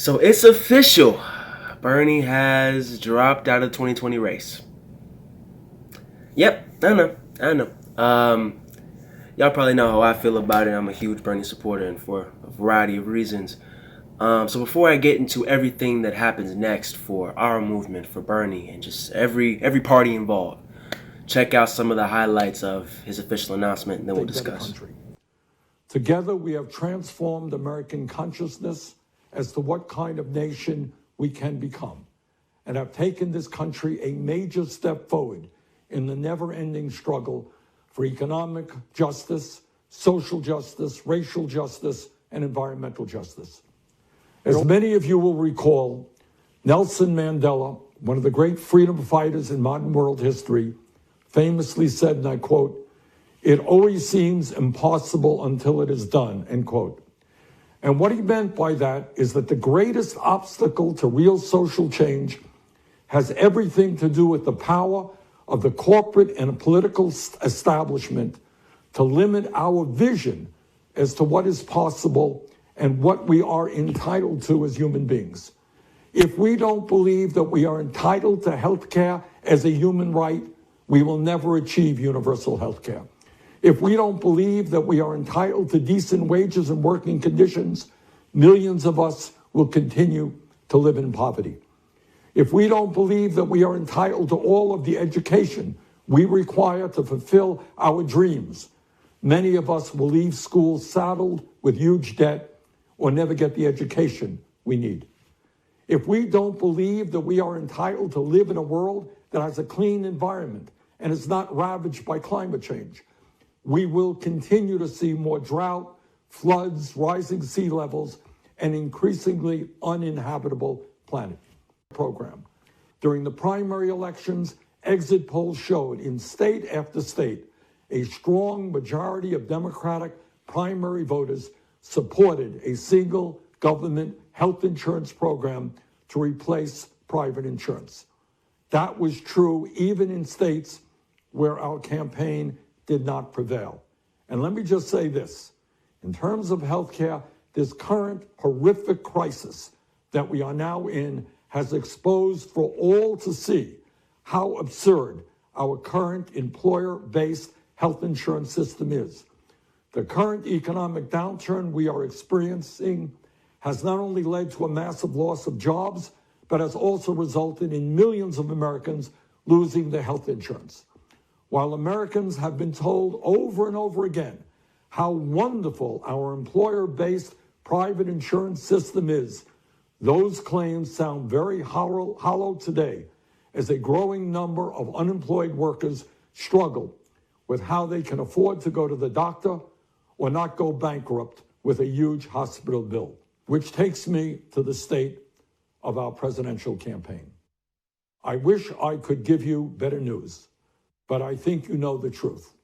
So it's official. Bernie has dropped out of the 2020 race. Yep, I know. I know. Y'all probably know how I feel about it. I'm a huge Bernie supporter, and for a variety of reasons. So before I get into everything that happens next for our movement, for Bernie, and just every party involved, check out some of the highlights of his official announcement, and then we'll discuss. Together, we have transformed American consciousness as to what kind of nation we can become, and have taken this country a major step forward in the never-ending struggle for economic justice, social justice, racial justice, and environmental justice. As many of you will recall, Nelson Mandela, one of the great freedom fighters in modern world history, famously said, and I quote, "It always seems impossible until it is done," end quote. And what he meant by that is that the greatest obstacle to real social change has everything to do with the power of the corporate and political establishment to limit our vision as to what is possible and what we are entitled to as human beings. If we don't believe that we are entitled to health care as a human right, we will never achieve universal health care. If we don't believe that we are entitled to decent wages and working conditions, millions of us will continue to live in poverty. If we don't believe that we are entitled to all of the education we require to fulfill our dreams, many of us will leave school saddled with huge debt or never get the education we need. If we don't believe that we are entitled to live in a world that has a clean environment and is not ravaged by climate change, we will continue to see more drought, floods, rising sea levels, and increasingly uninhabitable planet. Program. During the primary elections, exit polls showed in state after state, a strong majority of Democratic primary voters supported a single government health insurance program to replace private insurance. That was true even in states where our campaign did not prevail. And let me just say this, in terms of healthcare, this current horrific crisis that we are now in has exposed for all to see how absurd our current employer-based health insurance system is. The current economic downturn we are experiencing has not only led to a massive loss of jobs, but has also resulted in millions of Americans losing their health insurance. While Americans have been told over and over again how wonderful our employer-based private insurance system is, those claims sound very hollow today as a growing number of unemployed workers struggle with how they can afford to go to the doctor or not go bankrupt with a huge hospital bill. Which takes me to the state of our presidential campaign. I wish I could give you better news, but I think you know the truth.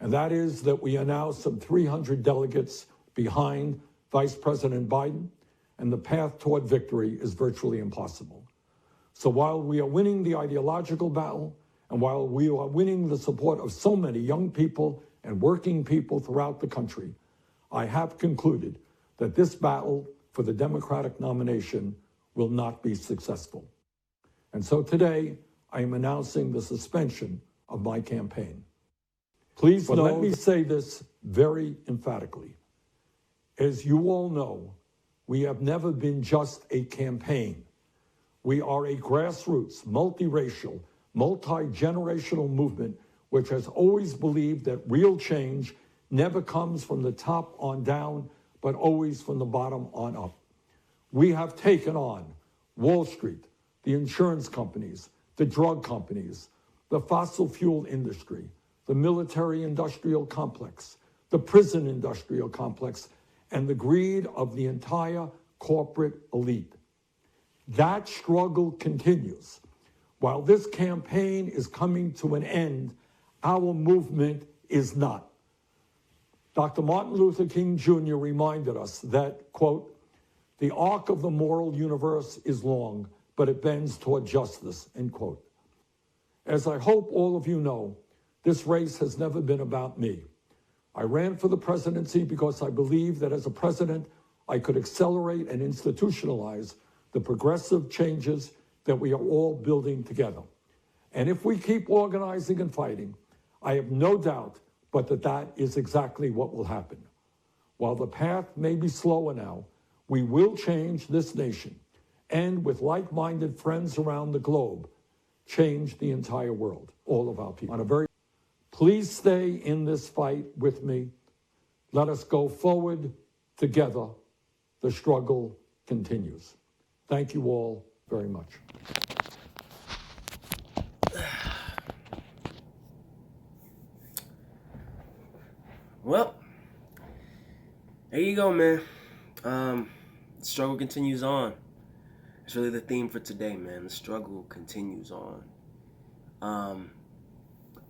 And that is that we are now some 300 delegates behind Vice President Biden, and the path toward victory is virtually impossible. So while we are winning the ideological battle, and while we are winning the support of so many young people and working people throughout the country, I have concluded that this battle for the Democratic nomination will not be successful. And so today, I am announcing the suspension of my campaign. Please know, let me say this very emphatically. As you all know, we have never been just a campaign. We are a grassroots, multiracial, multi-generational movement which has always believed that real change never comes from the top on down, but always from the bottom on up. We have taken on Wall Street, the insurance companies, the drug companies, the fossil fuel industry, the military-industrial complex, the prison industrial complex, and the greed of the entire corporate elite. That struggle continues. While this campaign is coming to an end, our movement is not. Dr. Martin Luther King Jr. reminded us that, quote, "The arc of the moral universe is long, but it bends toward justice," end quote. As I hope all of you know, this race has never been about me. I ran for the presidency because I believe that as a president, I could accelerate and institutionalize the progressive changes that we are all building together. And if we keep organizing and fighting, I have no doubt but that is exactly what will happen. While the path may be slower now, we will change this nation and, with like-minded friends around the globe, change the entire world, all of our people. Please stay in this fight with me. Let us go forward together. The struggle continues. Thank you all very much. Well, there you go, man. The struggle continues on. It's really the theme for today, man. The struggle continues on.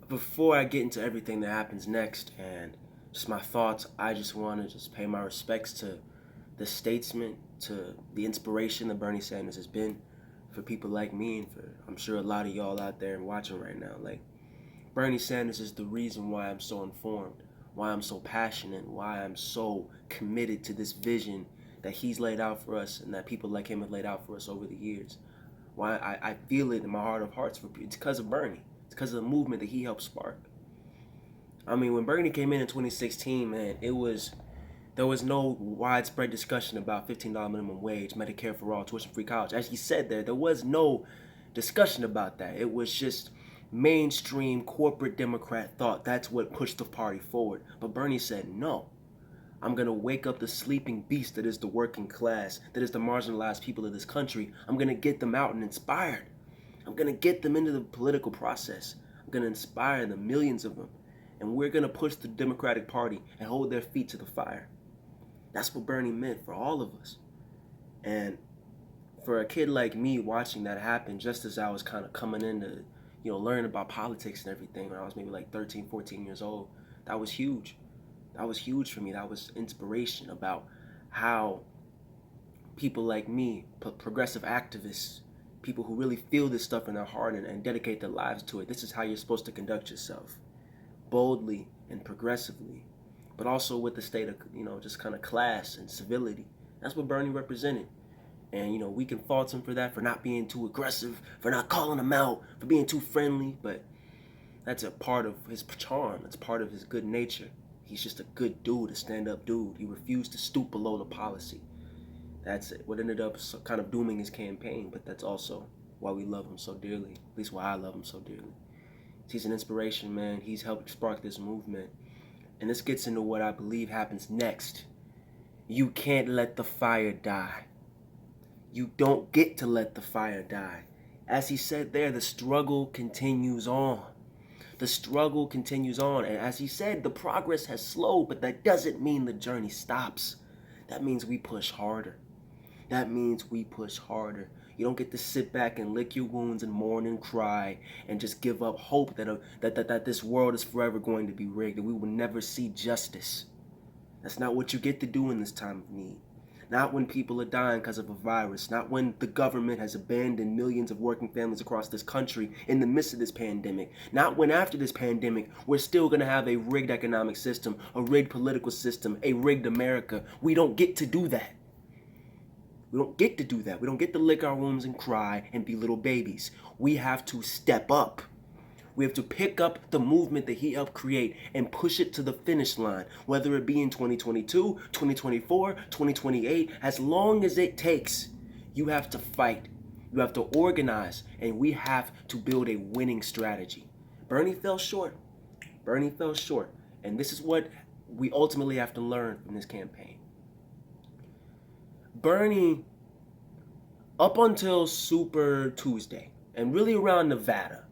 Before I get into everything that happens next and just my thoughts, I just want to just pay my respects to the statesman, to the inspiration that Bernie Sanders has been for people like me and for, I'm sure, a lot of y'all out there watching right now. Like, Bernie Sanders is the reason why I'm so informed, why I'm so passionate, why I'm so committed to this vision that he's laid out for us and that people like him have laid out for us over the years. Why I feel it in my heart of hearts. It's because of Bernie. It's because of the movement that he helped spark. I mean, when Bernie came in 2016, man, there was no widespread discussion about $15 minimum wage, Medicare for all, tuition-free college. As he said there was no discussion about that. It was just mainstream corporate Democrat thought that's what pushed the party forward. But Bernie said, no, I'm going to wake up the sleeping beast that is the working class, that is the marginalized people of this country. I'm going to get them out and inspired. I'm going to get them into the political process. I'm going to inspire the millions of them. And we're going to push the Democratic Party and hold their feet to the fire. That's what Bernie meant for all of us. And for a kid like me watching that happen, just as I was kind of coming into, learning about politics and everything when I was maybe like 13, 14 years old, that was huge. That was huge for me. That was inspiration about how people like me, progressive activists, people who really feel this stuff in their heart and dedicate their lives to it, this is how you're supposed to conduct yourself. Boldly and progressively, but also with the state of, just kind of class and civility. That's what Bernie represented. And, we can fault him for that, for not being too aggressive, for not calling him out, for being too friendly, but that's a part of his charm. It's part of his good nature. He's just a good dude, a stand-up dude. He refused to stoop below the policy. That's it. What ended up kind of dooming his campaign, but that's also why we love him so dearly, at least why I love him so dearly. He's an inspiration, man. He's helped spark this movement. And this gets into what I believe happens next. You can't let the fire die. You don't get to let the fire die. As he said there, the struggle continues on. The struggle continues on. And as he said, the progress has slowed, but that doesn't mean the journey stops. That means we push harder. That means we push harder. You don't get to sit back and lick your wounds and mourn and cry and just give up hope that this world is forever going to be rigged, that we will never see justice. That's not what you get to do in this time of need. Not when people are dying because of a virus. Not when the government has abandoned millions of working families across this country in the midst of this pandemic. Not when after this pandemic, we're still going to have a rigged economic system, a rigged political system, a rigged America. We don't get to do that. We don't get to do that. We don't get to lick our wounds and cry and be little babies. We have to step up. We have to pick up the movement that he helped create and push it to the finish line, whether it be in 2022, 2024, 2028, as long as it takes. You have to fight. You have to organize, and we have to build a winning strategy. Bernie fell short. Bernie fell short. And this is what we ultimately have to learn from this campaign. Bernie, up until Super Tuesday, and really around Nevada,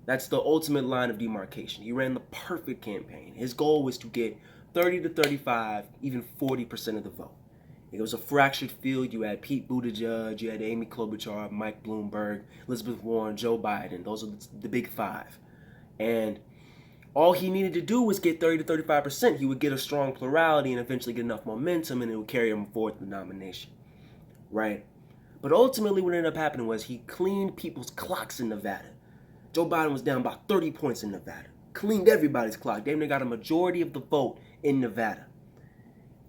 that's the ultimate line of demarcation. He ran the perfect campaign. His goal was to get 30 to 35, even 40% of the vote. It was a fractured field. You had Pete Buttigieg, you had Amy Klobuchar, Mike Bloomberg, Elizabeth Warren, Joe Biden. Those are the big five. And all he needed to do was get 30 to 35%. He would get a strong plurality and eventually get enough momentum, and it would carry him forward to the nomination, right? But ultimately what ended up happening was he cleaned people's clocks in Nevada. Joe Biden was down about 30 points in Nevada. Cleaned everybody's clock. Damn near got a majority of the vote in Nevada.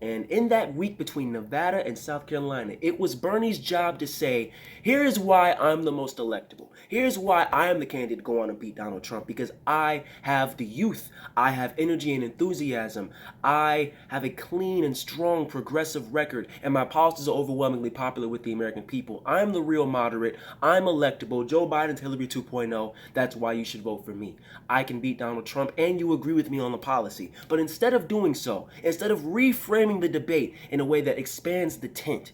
And in that week between Nevada and South Carolina, it was Bernie's job to say, here is why I'm the most electable. Here's why I am the candidate to go on and beat Donald Trump. Because I have the youth. I have energy and enthusiasm. I have a clean and strong progressive record. And my policies are overwhelmingly popular with the American people. I'm the real moderate. I'm electable. Joe Biden's Hillary 2.0. That's why you should vote for me. I can beat Donald Trump and you agree with me on the policy. But instead of doing so, instead of reframing the debate in a way that expands the tent,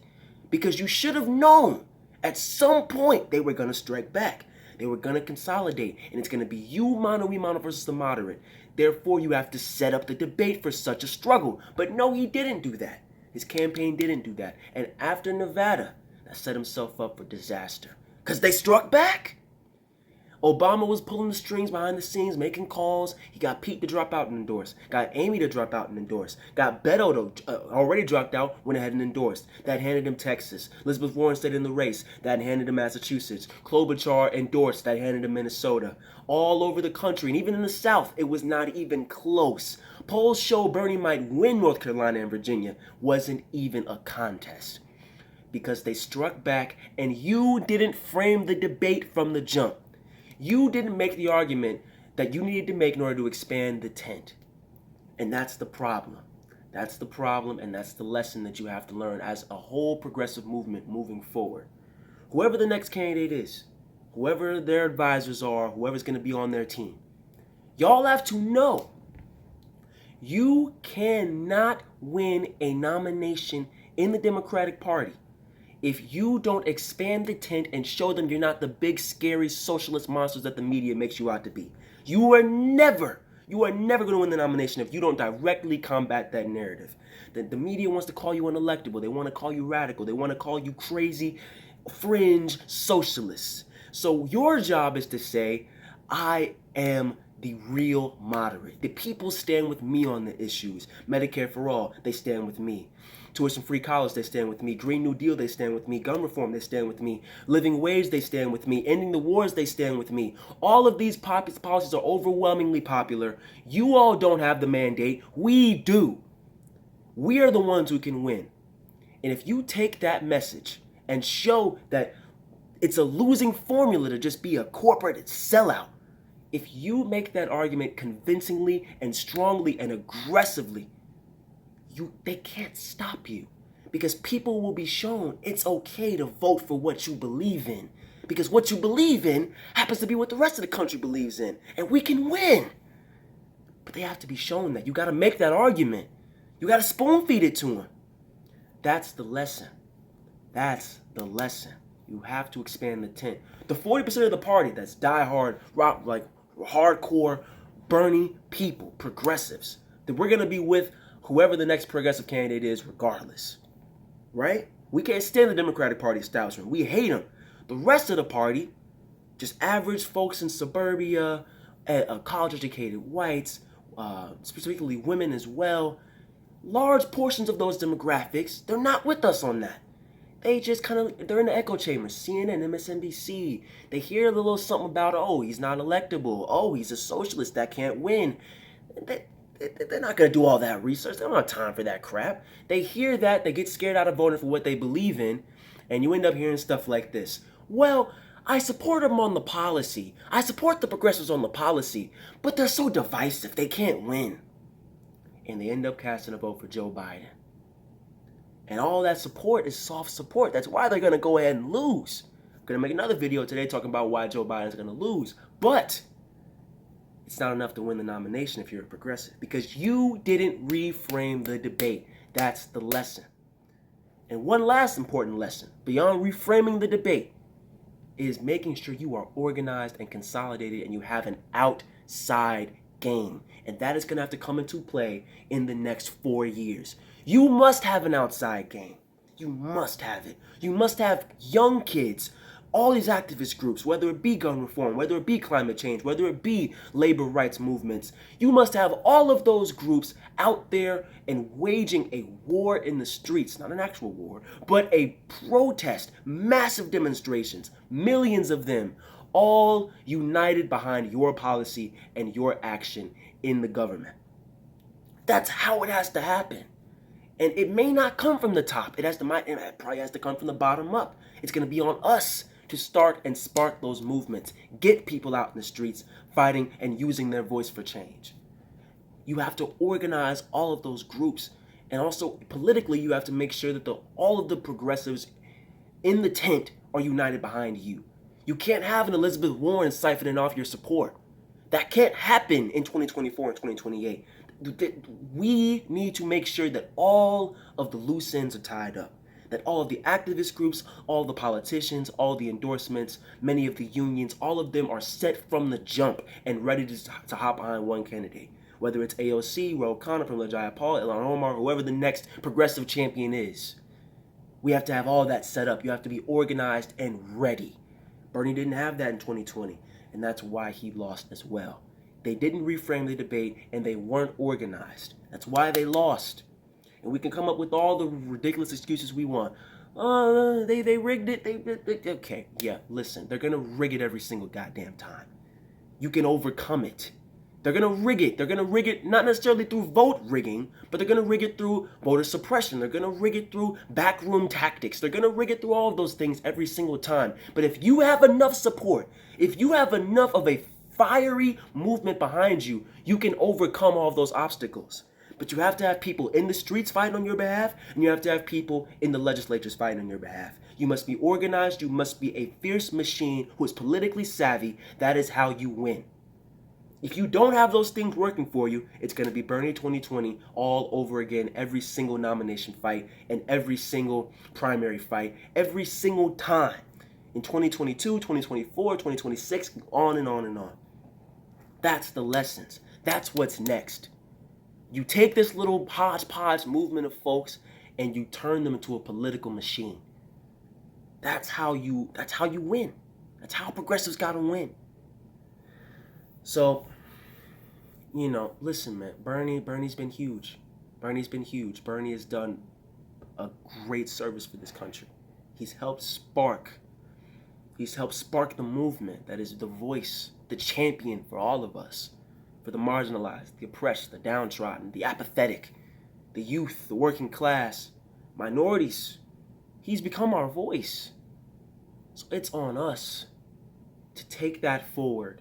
because you should have known at some point they were going to strike back. They were going to consolidate, and it's going to be you, mono, we, mono versus the moderate. Therefore, you have to set up the debate for such a struggle. But no, he didn't do that. His campaign didn't do that. And after Nevada, that set himself up for disaster. Because they struck back. Obama was pulling the strings behind the scenes, making calls. He got Pete to drop out and endorse. Got Amy to drop out and endorse. Got Beto to already dropped out, went ahead and endorsed. That handed him Texas. Elizabeth Warren stayed in the race. That handed him Massachusetts. Klobuchar endorsed. That handed him Minnesota. All over the country, and even in the South, it was not even close. Polls show Bernie might win North Carolina and Virginia. Wasn't even a contest. Because they struck back, and you didn't frame the debate from the jump. You didn't make the argument that you needed to make in order to expand the tent. And that's the problem. That's the problem, and that's the lesson that you have to learn as a whole progressive movement moving forward. Whoever the next candidate is, whoever their advisors are, whoever's going to be on their team, y'all have to know you cannot win a nomination in the Democratic Party if you don't expand the tent and show them you're not the big, scary socialist monsters that the media makes you out to be. You are never going to win the nomination if you don't directly combat that narrative. The media wants to call you unelectable. They want to call you radical. They want to call you crazy, fringe socialists. So your job is to say, I am the real moderate. The people stand with me on the issues. Medicare for all, they stand with me. Tuition-free college, they stand with me. Green New Deal, they stand with me. Gun reform, they stand with me. Living wage, they stand with me. Ending the wars, they stand with me. All of these policies are overwhelmingly popular. You all don't have the mandate. We do. We are the ones who can win. And if you take that message and show that it's a losing formula to just be a corporate sellout, if you make that argument convincingly and strongly and aggressively, they can't stop you, because people will be shown it's okay to vote for what you believe in, because what you believe in happens to be what the rest of the country believes in, and we can win. But they have to be shown that. You got to make that argument. You got to spoon feed it to them. That's the lesson. That's the lesson. You have to expand the tent. The 40% of the party that's diehard, like hardcore Bernie people, progressives, that we're going to be with whoever the next progressive candidate is regardless, right? We can't stand the Democratic Party establishment. We hate them. The rest of the party, just average folks in suburbia, college-educated whites, specifically women as well, large portions of those demographics, they're not with us on that. They just they're in the echo chamber, CNN, MSNBC. They hear a little something about, oh, he's not electable. Oh, he's a socialist that can't win. They're not going to do all that research. They don't have time for that crap. They hear that, they get scared out of voting for what they believe in, and you end up hearing stuff like this. Well, I support them on the policy. I support the progressives on the policy, but they're so divisive, they can't win. And they end up casting a vote for Joe Biden. And all that support is soft support. That's why they're going to go ahead and lose. I'm going to make another video today talking about why Joe Biden's going to lose. But it's not enough to win the nomination if you're a progressive, because you didn't reframe the debate. That's the lesson. And one last important lesson, beyond reframing the debate, is making sure you are organized and consolidated and you have an outside game. And that is going to have to come into play in the next 4 years. You must have an outside game. You must have it. You must have young kids, all these activist groups, whether it be gun reform, whether it be climate change, whether it be labor rights movements. You must have all of those groups out there and waging a war in the streets, not an actual war, but a protest, massive demonstrations, millions of them, all united behind your policy and your action in the government. That's how it has to happen. And it may not come from the top. It probably has to come from the bottom up. It's going to be on us to start and spark those movements. Get people out in the streets fighting and using their voice for change. You have to organize all of those groups. And also, politically, you have to make sure that all of the progressives in the tent are united behind you. You can't have an Elizabeth Warren siphoning off your support. That can't happen in 2024 and 2028. We need to make sure that all of the loose ends are tied up, that all of the activist groups, all the politicians, all the endorsements, many of the unions, all of them are set from the jump and ready to hop behind one candidate. Whether it's AOC, Ro Khanna from Lajaya Paul, Ilhan Omar, whoever the next progressive champion is. We have to have all that set up. You have to be organized and ready. Bernie didn't have that in 2020, and that's why he lost as well. They didn't reframe the debate, and they weren't organized. That's why they lost. And we can come up with all the ridiculous excuses we want. Oh, they rigged it. Okay, yeah, listen. They're going to rig it every single goddamn time. You can overcome it. They're going to rig it. They're going to rig it not necessarily through vote rigging, but they're going to rig it through voter suppression. They're going to rig it through backroom tactics. They're going to rig it through all of those things every single time. But if you have enough support, if you have enough of a fiery movement behind you, you can overcome all of those obstacles. But you have to have people in the streets fighting on your behalf, and you have to have people in the legislatures fighting on your behalf. You must be organized. You must be a fierce machine who is politically savvy. That is how you win. If you don't have those things working for you, it's going to be Bernie 2020 all over again, every single nomination fight and every single primary fight, every single time. In 2022, 2024, 2026, on and on and on. That's the lessons. That's what's next. You take this little hodgepodge movement of folks and you turn them into a political machine. That's how you win. That's how progressives gotta win. So, listen, man, Bernie's been huge. Bernie has done a great service for this country. He's helped spark the movement that is the voice, the champion for all of us, for the marginalized, the oppressed, the downtrodden, the apathetic, the youth, the working class, minorities. He's become our voice. So it's on us to take that forward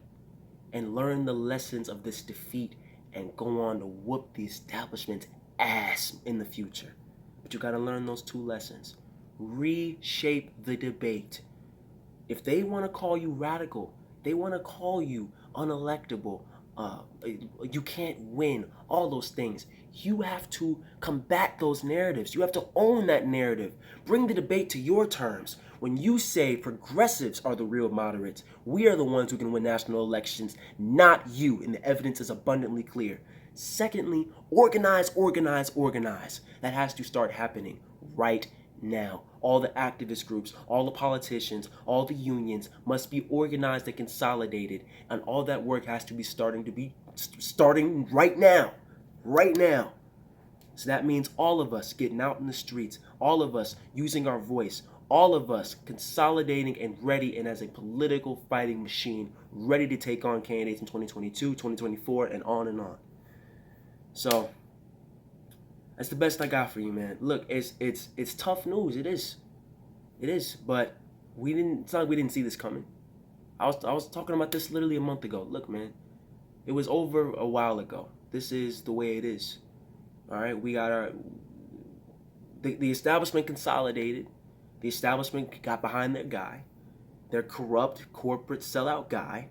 and learn the lessons of this defeat and go on to whoop the establishment's ass in the future. But you got to learn those two lessons. Reshape the debate. If they want to call you radical, they want to call you unelectable, you can't win, all those things. You have to combat those narratives. You have to own that narrative. Bring the debate to your terms. When you say progressives are the real moderates, we are the ones who can win national elections, not you, and the evidence is abundantly clear. Secondly, organize. That has to start happening right now. All the activist groups, all the politicians, all the unions must be organized and consolidated, and all that work has to be starting right now. Right now. So that means all of us getting out in the streets, all of us using our voice, all of us consolidating and ready and as a political fighting machine, ready to take on candidates in 2022, 2024, and on and on. So that's the best I got for you, man. Look, it's tough news. It is. But it's not like we didn't see this coming. I was talking about this literally a month ago. Look, man, it was over a while ago. This is the way it is. All right, we got the establishment consolidated. The establishment got behind their guy, their corrupt corporate sellout guy,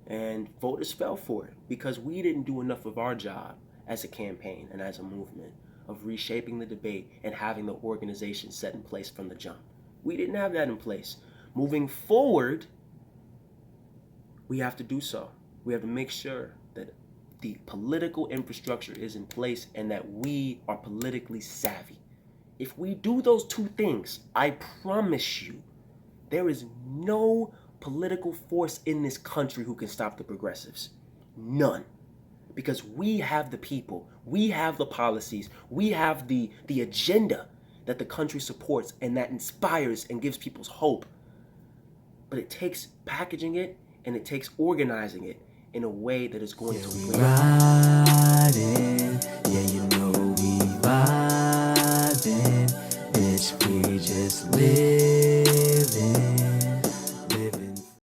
and voters fell for it because we didn't do enough of our job as a campaign and as a movement of reshaping the debate and having the organization set in place from the jump. We didn't have that in place. Moving forward, we have to do so. We have to make sure that the political infrastructure is in place and that we are politically savvy. If we do those two things, I promise you, there is no political force in this country who can stop the progressives. None. Because we have the people, we have the policies, we have the agenda that the country supports and that inspires and gives people hope. But it takes packaging it and it takes organizing it in a way that is going to win. Riding, yeah, you know we ride. just living.